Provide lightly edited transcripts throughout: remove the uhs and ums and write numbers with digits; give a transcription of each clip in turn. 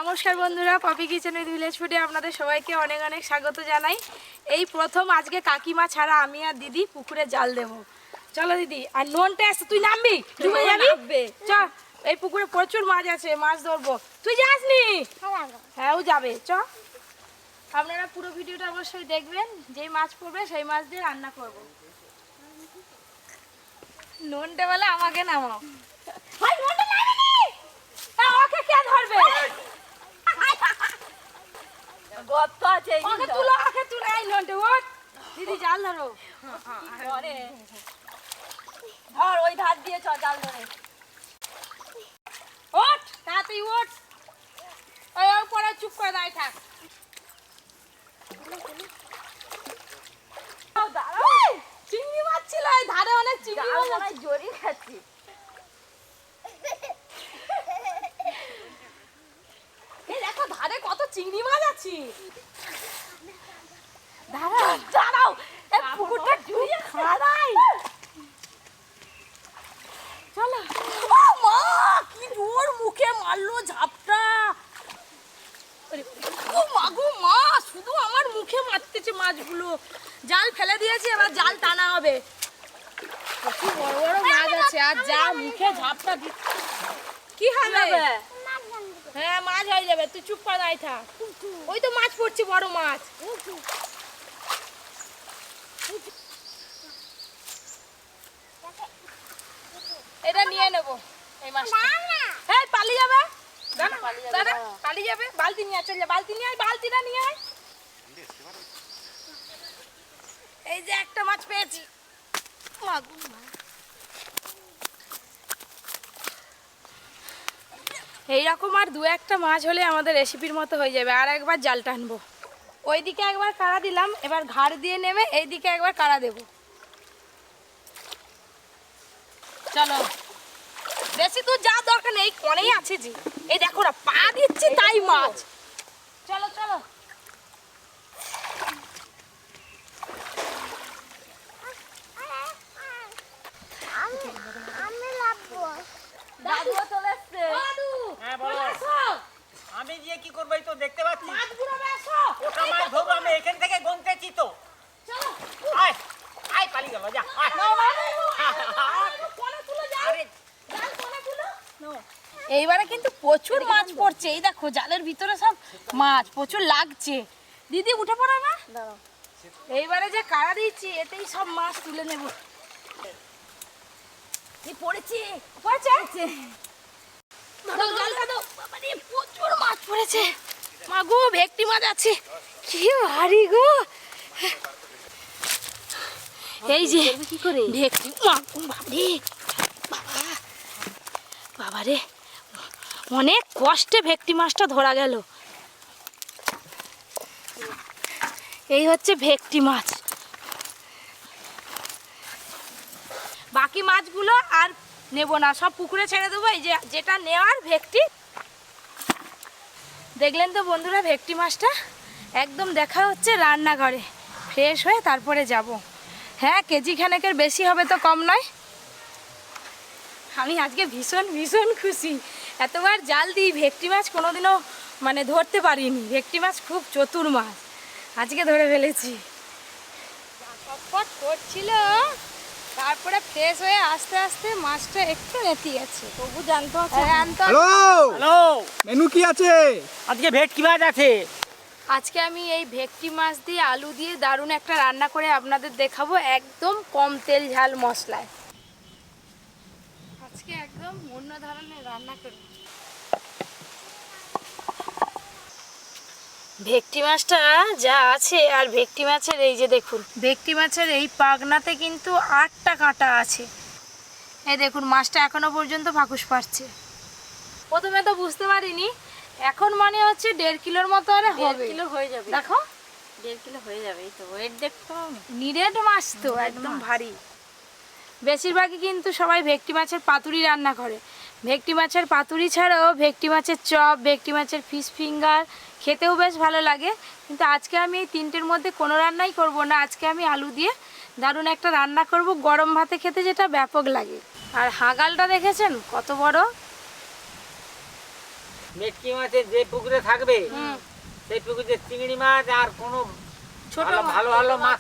নমস্কার বন্ধুরা, poppy Kitchen with village ফুডে আপনাদের সবাইকে অনেক অনেক স্বাগত জানাই। এই প্রথম আজকে কাকিমা ছাড়া আমি আর দিদি পুকুরে জাল দেব। চলো দিদি, আর ননটা আসছে, তুই নামবি, ডুবে যাবি। চল, এই পুকুরে প্রচুর মাছ আছে, মাছ ধরবো। তুই যাসনি? হ্যাঁ, ও যাবে। চ, আপনারা পুরো ভিডিওটা অবশ্যই দেখবেন। যেই মাছ পড়বে সেই মাছ দিয়ে রান্না করবো। ননটা বলে আমাকে নামাও। ভাই ননটা নামেনি, ওকে কে ধরবে? গত আছে, ওকে তুলো, ওকে তুলো। এই ননটা ওঠ, দিদি জাল ধরো। ধর, ওই ধার দিয়ে চ, জাল ধরে। ওঠ, তাড়াতাড়ি ওঠ। ওই ওর পরে চুপ করে দাঁড়িয়ে থাক। চিংড়ি মাছ ছিল, এই ধারে অনেক চিংড়ি মাছ। জড়ি খাচ্ছি। এই দেখো ধারে কত চিংড়ি মাছ আছে। দাঁড়াও দাঁড়াও, এই পুকুরটা জুড়িয়ে খাড়াই। চলো। ও মা, কি জোর মুখে মারলো ঝাপটা। ও মা গো মা, শুধু আমার মুখে মারতেছে মাছগুলো। জাল ফেলে দিয়েছি, এবার জাল টানা হবে। কি বড় বড় মাছ আছে, আর যা মুখে ঝাপটা দিচ্ছে। কি হবে? হ্যাঁ, মাছ হয়ে যাবে, তুই চুপ করে দাঁড়িয়ে থাক। ওই তো মাছ পড়ছে, বড় মাছ। এটা নিয়ে নেবো, এই মাছটা। হ্যাঁ, পালিয়ে যাবে, দাদা পালিয়ে যাবে। বালতি নিয়ে চল যা, বালতি নিয়ে আয়, বালতিটা নিয়ে আয়। এই যে একটা মাছ পেয়েছি। এইরকম আর দু একটা মাছ হলে আমাদের রেসিপির মতো হয়ে যাবে। আর একবার জাল টানবো। ওইদিকে একবার কাড়া দিলাম, এবার ঘাড় দিয়ে নেমে এইদিকে একবার কাড়া দেবো। চলো, বেশি দূর যাওয়ার দরকার নেই, কোনেই আছে জি। এই দেখো না, পা দিচ্ছি তাই মাছ। চলো চলো। আমি গিয়ে কি করবো? এই তো দেখতে পাচ্ছি ওটা মাছ ধরবো, আমি এখান থেকে গুনতেছি তো। আয় আয়, পালিয়ে গেল, যা। এইবারে কিন্তু প্রচুর মাছ পড়ছে। এই দেখো জালের ভিতরে সব মাছ প্রচুর লাগছে। দিদি উঠে পড়ো না। এইবারে যে কাড়া দিচ্ছি, এতেই সব মাছ তুলে নেব। পড়েছে পড়েছে, জালটা দাও। বাবারে, প্রচুর মাছ পড়েছে। মা গো, ভেটকি মাছ আছে, কি ভারী গো। এই যে কি করে ভেটকি, মা গো বাবারে, বাবা বাবারে, অনেক কষ্টে ভেটকি মাছটা ধরা গেল। এই হচ্ছে ভেটকি মাছ। বাকি মাছগুলো আর নেব না, সব পুকুরে ছেড়ে দেবো। এই যে যেটা নেওয়ার ভেটকি। দেখলেন তো বন্ধুরা, ভেটকি মাছটা একদম দেখা হচ্ছে রান্নাঘরে। ফ্রেশ হয়ে তারপরে যাব। হ্যাঁ, কেজি খানেকের বেশি হবে তো কম নয়। আমি আজকে ভীষণ ভীষণ খুশি। এতবার জাল দিই, ভেটকি মাছ কোনোদিনও মানে ধরতে পারিনি। ভেটকি মাছ খুব চতুর মাছ, আজকে ধরে ফেলেছি। চটপট করছিল, তারপরে ফ্রেশ হয়ে আস্তে আস্তে মাছটা একটু নেতি গেছে। তবু জানতো। হ্যালো হ্যালো, মেনু কি আছে আজকে? ভেটকি মাছ আছে। আজকে আমি এই ভেটকি মাছ দিয়ে আলু দিয়ে দারুণ একটা রান্না করে আপনাদের দেখাবো, একদম কম তেল ঝাল মশলায়। আজকে একদম অন্য ধরনের রান্না করব। ভেটকি মাছটা যা আছে, আর ভেটকি মাছের এই যে দেখুন, ভেটকি মাছের এই পাগনাতে কিন্তু 8টা কাঁটা আছে। এই দেখুন, মাছটা এখনো পর্যন্ত ফাঁকুস পাচ্ছে। প্রথমে তো বুঝতে পারিনি, এখন মনে হচ্ছে 1.5 কিলোর মতো আরে হবে। 1.5 কিলো হয়ে যাবে, দেখো 1.5 কিলো হয়ে যাবে। এই তো ওয়েট দেখো, নিরেট মাছ তো একদম ভারী। বেশিরভাগই কিন্তু সবাই ভেটকি মাছের পাতুরি রান্না করে। ভেটকি মাছের পাতুরি ছাড়াও ভেটকি মাছের চপ, ভেটকি মাছের ফিশ ফিঙ্গার খেতেও বেশ ভালো লাগে। কিন্তু আজকে আমি এই তিনটের মধ্যে কোনো রান্নাই করব না। আজকে আমি আলু দিয়ে দারুণ একটা রান্না করব, গরম ভাতে খেতে যেটা ব্যাপক লাগে। আর হাগালটা দেখেছেন কত বড়। ভেটকি মাছের যে পুকুরে থাকবে সেই পুকুরে চিংড়ি মাছ আর কোনো ছোট ভালো ভালো মাছ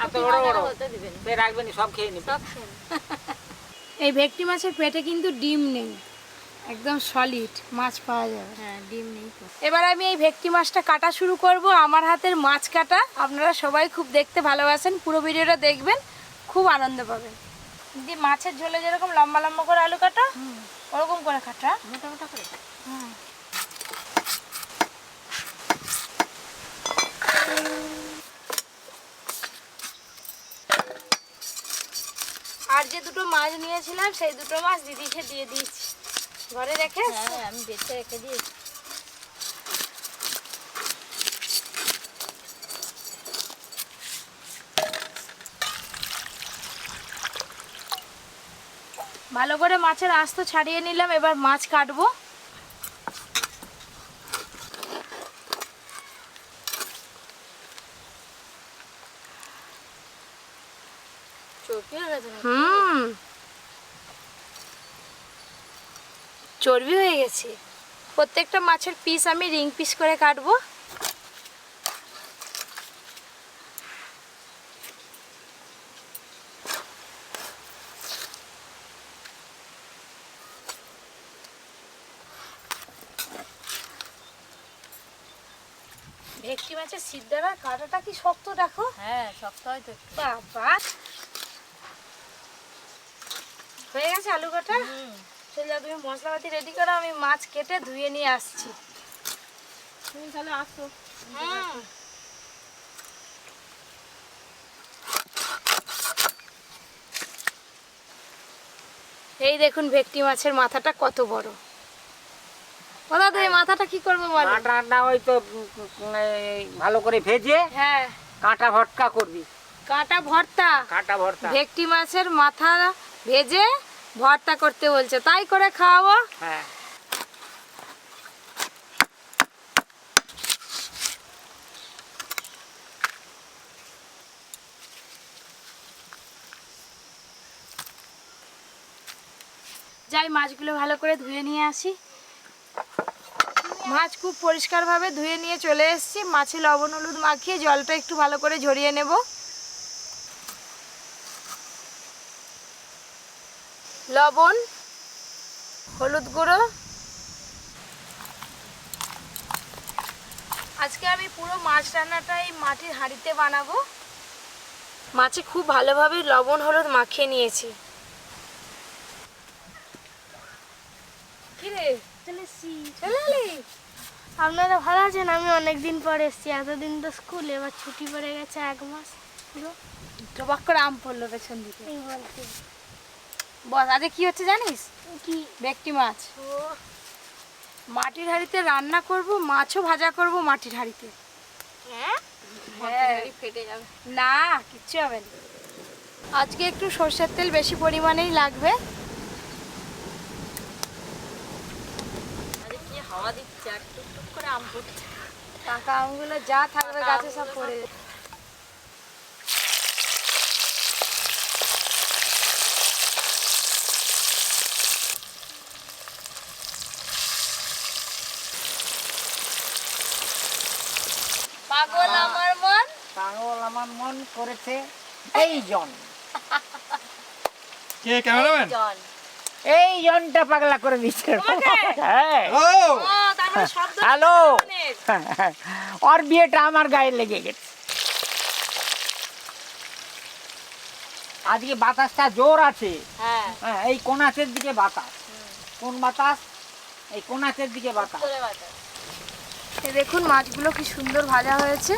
এত বড় বড় সে রাখবেনি, সব খেয়ে নেবে। এই ভেটকি মাছের পেটে কিন্তু ডিম নেই, একদম সলিড মাছ পাওয়া যাবে। হ্যাঁ, ডিম নেই তো। এবার আমি এই ভেটকি মাছটা কাটা শুরু করব। আমার হাতের মাছ কাটা আপনারা সবাই খুব দেখতে ভালোবাসেন, পুরো ভিডিওটা দেখবেন, খুব আনন্দ পাবেন। দি মাছের ঝোলে যেরকম লম্বা লম্বা করে আলু কাটা, ওরকম করে কাটা, মোটা মোটা করে। আর যে দুটো মাছ নিয়েছিলাম সেই দুটো মাছ দিদিকে দিয়ে দিয়েছি, ঘরে রেখে। হ্যাঁ, আমি বেছে রেখে দিয়েছি। ভালো করে মাছের আস্ত ছাড়িয়ে নিলাম, এবার মাছ কাটবো। চর্বি হয়ে গেছে নাকি? চর্বি হয়ে গেছে। প্রত্যেকটা মাছের পিস আমি রিং পিস করে কাটবো। ভেটকি মাছের সিদ্ধারা কাটাটা কি শক্ত দেখো। হ্যাঁ, শক্ত হয় তো একটু। বাবা, হয়ে গেছে আলু কাটা। চলে তুমি মশলাপাতি রেডি করো, আমি মাছ কেটে ধুয়ে নিয়ে আসছি। তুমি তাহলে আসো। এই দেখুন ভেটকি মাছের মাথাটা কত বড়। দাদা তো এই মাথাটা কি করবো বলো? কাঁটাটা ওই তো ভালো করে ভেজে হ্যাঁ, কাঁটা ভর্তা করবি। কাঁটা ভর্তা? কাঁটা ভর্তা, ভেটকি মাছের মাথা ভেজে ভর্তা করতে বলছে, তাই করে খাওয়াবো। হ্যাঁ। যাই মাছগুলো ভালো করে ধুয়ে নিয়ে আসি। মাছ খুব পরিষ্কারভাবে ধুয়ে নিয়ে চলে এসেছি। মাছে লবণ হলুদ মাখিয়ে জলটা একটু ভালো করে ঝরিয়ে নেব। লবণ, হলুদ গুঁড়ো। আজকে আমি পুরো মাছ রান্নাটা এই মাটির হাঁড়িতে বানাবো। মাছে খুব ভালোভাবে লবণ হলুদ মাখিয়ে নিয়েছি। কিরে চলে এলি? আপনারা ভালো আছেন? আমি অনেকদিন পর এসেছি, এতদিন তো স্কুল, এবার ছুটি পড়ে গেছে 1 মাস পুরো। টবাক করে আম পড়লো পেছন দিকে। এই বলতে বস আজকে কি হচ্ছে জানিস? কি? ভেটকি মাছ মাটির হাঁড়িতে রান্না করব, মাছও ভাজা করব মাটির হাঁড়িতে। হ্যাঁ, হ্যাঁ, ফেটে যাবে। না কিচ্ছু হবে না। আজকে একটু সরষের তেল বেশি পরিমাণেই লাগবে। আরে কি হাওয়া দিচ্ছে, আর টুকটুক করে আম পড়ছে। পাকা আমগুলো যা থাকবে গাছে সব পড়ে যাবে। পাগল আমার মন, পাগল আমার মন করেছে এই জন। কে ক্যামেরাম্যান? জল। এই জনটা পাগলা করে দিচ্ছে। হ্যাঁ, ও ও তারপরে শব্দ হ্যালো। অনেক। ওর বিয়েটা আমার গায়ে লেগে গেছে। আজকে বাতাসটা জোর আছে। হ্যাঁ, হ্যাঁ, এই কোনাচের দিকে বাতাস। কোন বাতাস? এই কোনাচের দিকে বাতাস। চলে বাটা। এই দেখুন মাছগুলো কি সুন্দর ভাজা হয়েছে।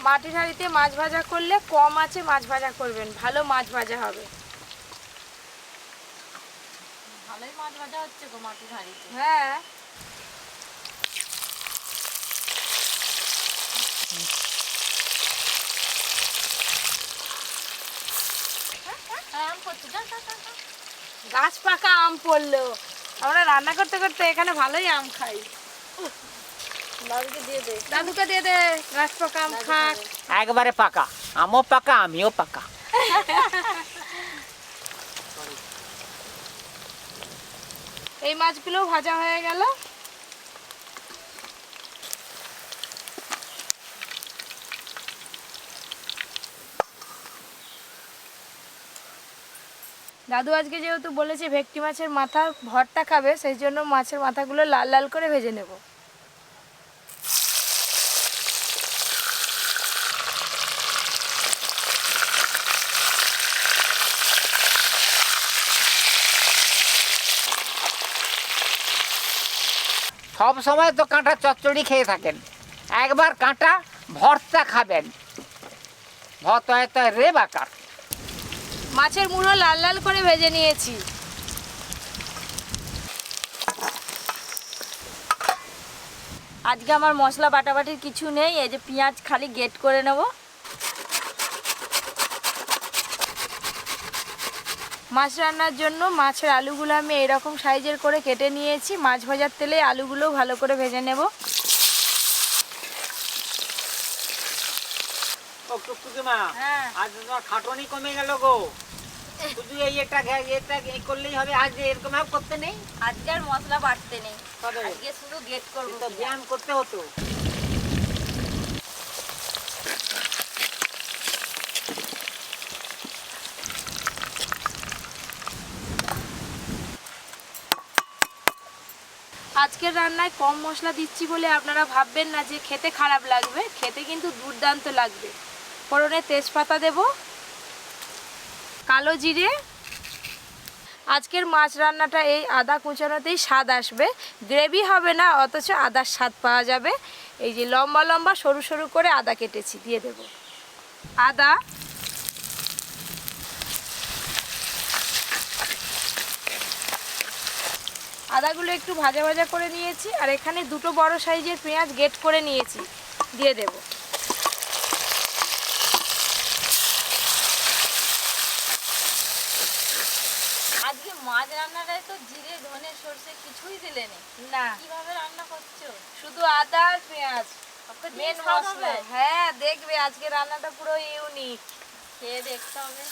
মাটির হাঁড়িতে মাছ ভাজা করলে কম আছে মাছ ভাজা করবেন, ভালো মাছ ভাজা হবে। ভালোই মাছ ভাজা হচ্ছে গো মাটির হাঁড়িতে। হ্যাঁ, আম পড়ছে, যা যা যা যা। গাছ পাকা আম পড়লো। আমরা রান্না করতে করতে এখানে ভালোই আম খাই। দাদুকে দিয়ে দে। দাদুকে দিয়ে দে, গাছ পাকা আম খাক। একবারে পাকা, আমও পাকা, আমিও পাকা। এই মাছগুলোও ভাজা হয়ে গেল। দাদু আজকে যেহেতু বলেছে ভেটকি মাছের মাথার ভর্তা খাবে, সেই জন্য মাছের মাথাগুলো লাল লাল করে ভেজে নেব। সব সময় তো কাঁটা চচ্চড়ি খেয়ে থাকেন, একবার কাঁটা ভর্তা খাবেন, ভর্তা রে বাকার। মাছের মুড়ো লাল লাল করে ভেজে নিয়েছি। আজকে আমার মশলা বাটাবাটির কিছু নেই, এই যে পেঁয়াজ খালি গেট করে নেব। মাছ রান্নার জন্য মাছের আলুগুলো আমি এরকম সাইজের করে কেটে নিয়েছি। মাছ ভাজার তেলে আলুগুলো ভালো করে ভেজে নেব। ও টুকটুকি মা, হ্যাঁ। আজ তোমার খাটনি কমে গেল গো। শুধু এটা এই করলেই হবে, আজ এরকম ভাবে করতে নেই। আজকে আর মশলা বাটতে নেই, তবে আজকে শুধু গেট করবো। তো ব্যায়াম করতে হতো। আজকের রান্নায় কম মশলা দিচ্ছি বলে আপনারা ভাববেন না যে খেতে খারাপ লাগবে, খেতে কিন্তু দুর্দান্ত লাগবে। ফোড়নে তেজপাতা দেব, কালো জিরে। আজকের মাছ রান্নাটা এই আদা কুচানোতেই স্বাদ আসবে, গ্রেভি হবে না, অথচ আদার স্বাদ পাওয়া যাবে। এই যে লম্বা লম্বা সরু সরু করে আদা কেটেছি, দিয়ে দেব আদা। আদাগুলো একটু ভাজা ভাজা করে নিয়েছি, আর এখানে দুটো বড় সাইজের পেঁয়াজ গেট করে নিয়েছি, দিয়ে দেব। আজকে মাছ রান্নাটায় তো জিরে ধনে সরষে কিছুই দিলে নেই, না, কিভাবে রান্না করছো? শুধু আদা আর পেঁয়াজ মেন মশলা। হ্যাঁ, দেখবে আজকে রান্নাটা পুরো ইউনিক, খেয়ে দেখতে হবে।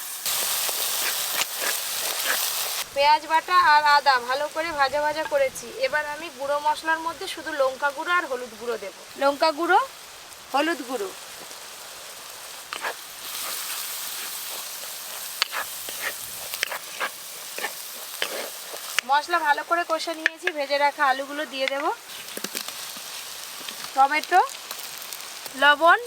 পেঁয়াজ বাটা আর আদা ভালো করে ভাজা ভাজা করেছি। এবার আমি গুঁড়ো মশলার মধ্যে শুধু লঙ্কা গুঁড়ো আর হলুদ গুঁড়ো দেব। লঙ্কা গুঁড়ো, হলুদ গুঁড়ো, মশলা ভালো করে কষে নিয়েছি। ভেজে রাখা আলুগুলো দিয়ে দেব, টমেটো, লবণ,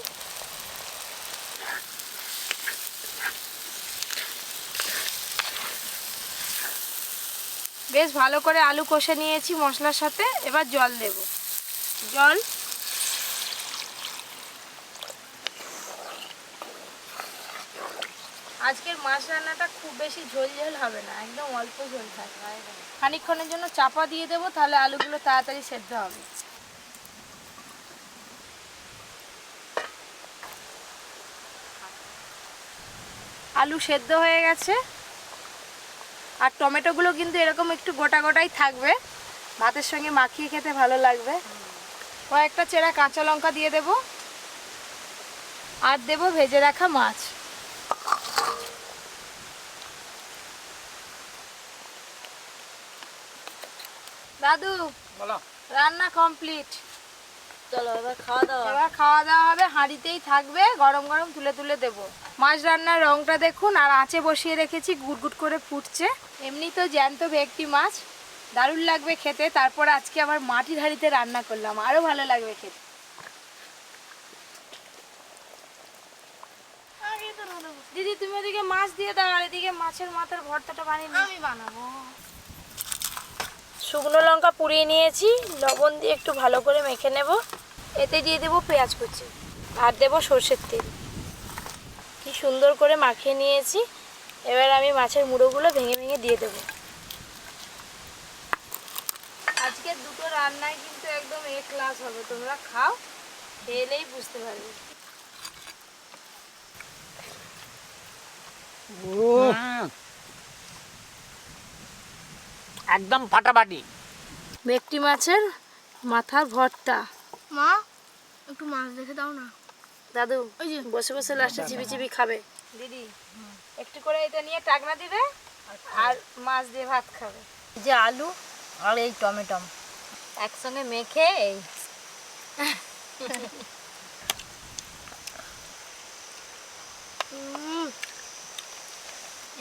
বেশ ভালো করে আলু কষে নিয়েছি মশলার সাথে। এবার জল দেব, জল। আজকের মাছ রান্নাটা খুব বেশি ঝোল ঝোল হবে না, একদম অল্প ঝোল থাকবে। খানিকক্ষণের জন্য চাপা দিয়ে দেবো, তাহলে আলুগুলো তাড়াতাড়ি সেদ্ধ হবে। আলু সেদ্ধ হয়ে গেছে, আর টমেটোগুলো কিন্তু এরকম একটু গোটা গোটাই থাকবে, ভাতের সঙ্গে মাখিয়ে খেতে ভালো লাগবে। কয়েকটা চেরা কাঁচা লঙ্কা দিয়ে দেব, আর দেব ভেজে রাখা মাছ। দাদু, বলো। রান্না কমপ্লিট। চলো এবার খাওয়া দাওয়া। এবার খাওয়া দাওয়া হবে, হাঁড়িতেই থাকবে, গরম গরম তুলে তুলে দেবো। মাছ রান্নার রংটা দেখুন, আর আঁচে বসিয়ে রেখেছি, গুটগুট করে ফুটছে। এমনি তো জ্যান্ত ভেটকি মাছ, দারুণ লাগবে খেতে। তারপর আজকে আবার মাটির হাঁড়িতে রান্না করলাম, আরো ভালো লাগবে খেতে। দিদি, তুমি ওদিকে মাছ দিয়ে দাও, আর এদিকে মাছের মাথার ভর্তাটা বানিয়ে আমি বানাবো। শুকনো লঙ্কা পুড়িয়ে নিয়েছি, লবণ দিয়ে একটু ভালো করে মেখে নেব। এতে দিয়ে দেবো পেঁয়াজ কুচি, আর দেবো সর্ষের তেল। কি সুন্দর করে মাখিয়ে নিয়েছি। এবার আমি মাছের মুড়োগুলো ভেঙে ভেঙে দিয়ে দেবো। আজকে দুটো রান্নায় কিন্তু একদম এ ক্লাস হবে, তোমরা খাও, খেলেই বুঝতে পারবে। একদম ফাটাফাটি। ভেটকি মাছের মাথার ভর্তা। মা, একটু মাছ দেখে দাও না। দাদু ওই যে বসে বসে লাস্টে চিবি চিবি খাবে। দিদি একটু করে এটা নিয়ে টাকনা দিবে, আর মাছ দিয়ে ভাত খাবে। যে আলু আর এই টমেটম একসঙ্গে মেখে এই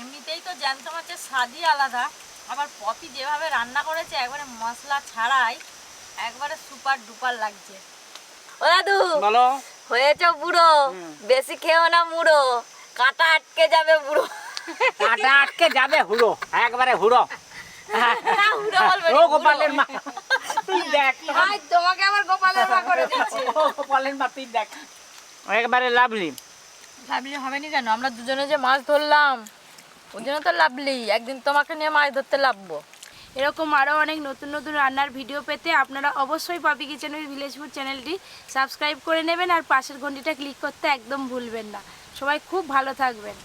এমনিতেই তো জ্যান্ত মাছের স্বাদই আলাদা, আবার পপি যেভাবে রান্না করেছে একবারে মশলা ছাড়াই একবারে সুপার ডুপার লাগছে। ও দাদু বলো। হয়েছে বুড়ো, বেশি খেও না মুড়ো, কাঁটা আটকে যাবে বুড়ো। কাঁটা আটকে যাবে হুড়ো, একবারে হুড়ো। বুড়ো বলবে ও গোপালের মা, তুই দেখ তোমাকে আবার গোপালের মা করে দিচ্ছে। ও গোপালের মা, তুই দেখ একবারে লাভলি। লাভলি হবে না কেন? আমরা দুজনে যে মাছ ধরলাম ওই জন্য তো লাভলি, একদিন তোমাকে নিয়ে মাছ ধরতে লাভবো। এরকম আরও অনেক নতুন নতুন রান্নার ভিডিও পেতে আপনারা অবশ্যই Poppy Kitchen with village food চ্যানেলটি সাবস্ক্রাইব করে নেবেন আর পাশের ঘন্টিটা ক্লিক করতে একদম ভুলবেন না। সবাই খুব ভালো থাকবেন।